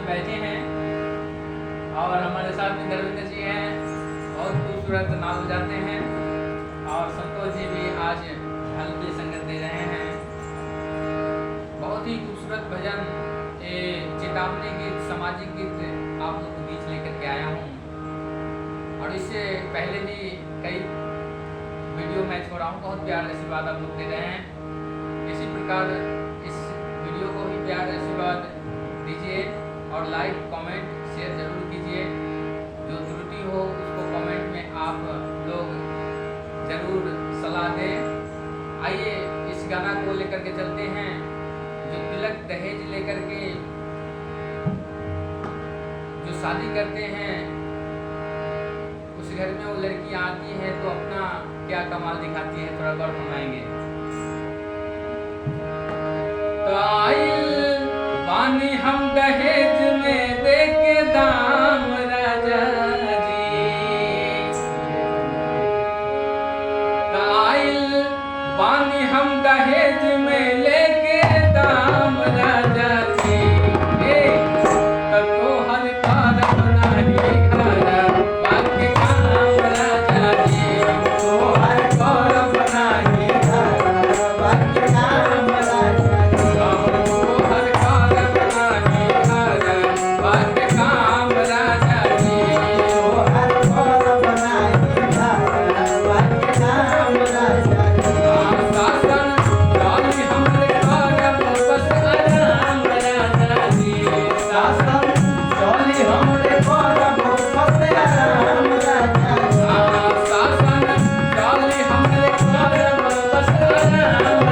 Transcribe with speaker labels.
Speaker 1: में बैठे हैं और हमारे साथ में धर्मेंद्र जी हैं, बहुत खूबसूरत नाल बजाते हैं और संतोष जी भी आज हल्की संगत दे रहे हैं। बहुत ही खूबसूरत भजन, ये चेतावनी गीत, सामाजिक गीत आप लोग के बीच लेकर के आया हूँ। और इससे पहले भी कई वीडियो मैं छोड़ा हूँ, बहुत प्यार आशीर्वाद आप लोग दे रहे हैं। इसी प्रकार इस वीडियो को भी प्यार आशीर्वाद दीजिए और लाइक कमेंट शेयर जरूर कीजिए। जो त्रुटि हो उसको कमेंट में आप लोग जरूर सलाह दें। आइए इस गाना को लेकर के चलते हैं। जो तिलक दहेज लेकर के जो शादी करते हैं, उस घर में वो लड़की आती है तो अपना क्या कमाल दिखाती है, थोड़ा गौर फरमाएंगे। तो आइल पानी हम दहेज में दे के दाम राजा जी, तो आइल पानी हम दहेज में लेके दाम राजा जी, तो हर कार अपना ही घर बाकी काम राजा जी, तो हर कार अपना ही घर बाकी काम राजा जी, तो हर कार अपना ही घर बाकी काम राजा जी, तो हर कार अपना ही घर बाकी काम राजा जी। शासन डाली हमरे घर बस आराम राजा जी, शासन डाली हमरे घर बस आराम राजा जी, शासन डाली हमरे घर बस आराम